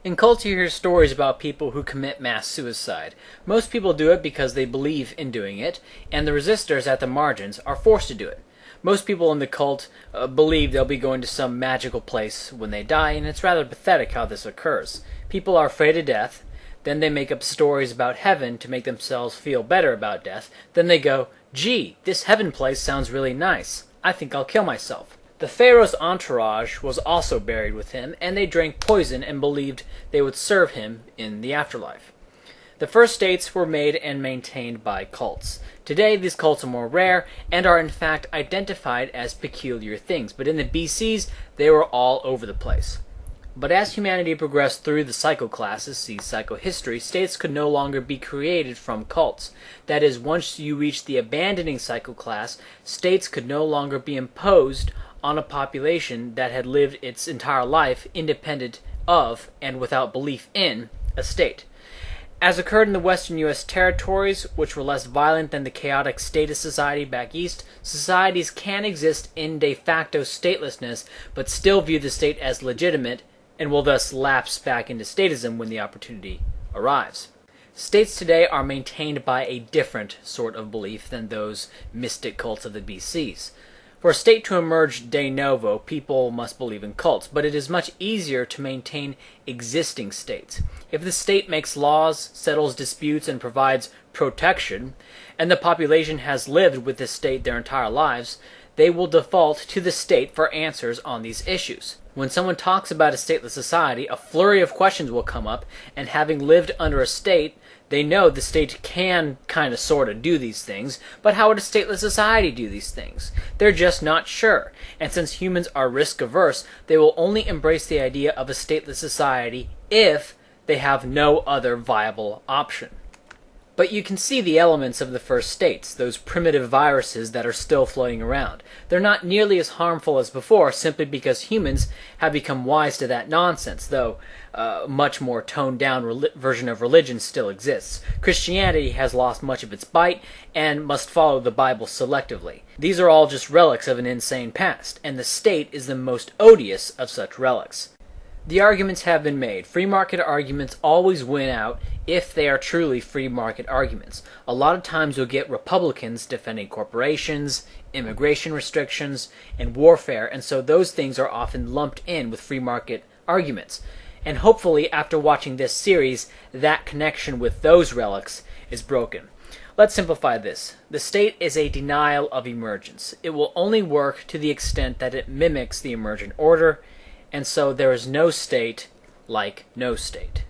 In cults, you hear stories about people who commit mass suicide. Most people do it because they believe in doing it, and the resistors at the margins are forced to do it. Most people in the cult believe they'll be going to some magical place when they die, and it's rather pathetic how this occurs. People are afraid of death, then they make up stories about heaven to make themselves feel better about death, then they go, "Gee, this heaven place sounds really nice. I think I'll kill myself." The pharaoh's entourage was also buried with him, and they drank poison and believed they would serve him in the afterlife. The first states were made and maintained by cults. Today, these cults are more rare and are in fact identified as peculiar things, but in the BCs, they were all over the place. But as humanity progressed through the psychoclasses, see psychohistory, states could no longer be created from cults. That is, once you reached the abandoning psychoclass, states could no longer be imposed on a population that had lived its entire life independent of and without belief in a state. As occurred in the western U.S. territories, which were less violent than the chaotic statist society back east, societies can exist in de facto statelessness, but still view the state as legitimate, and will thus lapse back into statism when the opportunity arrives. States today are maintained by a different sort of belief than those mystic cults of the BCs. For a state to emerge de novo, people must believe in cults, but it is much easier to maintain existing states. If the state makes laws, settles disputes, and provides protection, and the population has lived with this state their entire lives, they will default to the state for answers on these issues. When someone talks about a stateless society, a flurry of questions will come up, and having lived under a state, they know the state can kind of sort of do these things, but how would a stateless society do these things? They're just not sure, and since humans are risk-averse, they will only embrace the idea of a stateless society if they have no other viable option. But you can see the elements of the first states, those primitive viruses that are still floating around. They're not nearly as harmful as before, simply because humans have become wise to that nonsense, though a much more toned-down version of religion still exists. Christianity has lost much of its bite and must follow the Bible selectively. These are all just relics of an insane past, and the state is the most odious of such relics. The arguments have been made. Free market arguments always win out if they are truly free market arguments. A lot of times you'll get Republicans defending corporations, immigration restrictions, and warfare, and so those things are often lumped in with free market arguments. And hopefully, after watching this series, that connection with those relics is broken. Let's simplify this. The state is a denial of emergence. It will only work to the extent that it mimics the emergent order, and so there is no state like no state.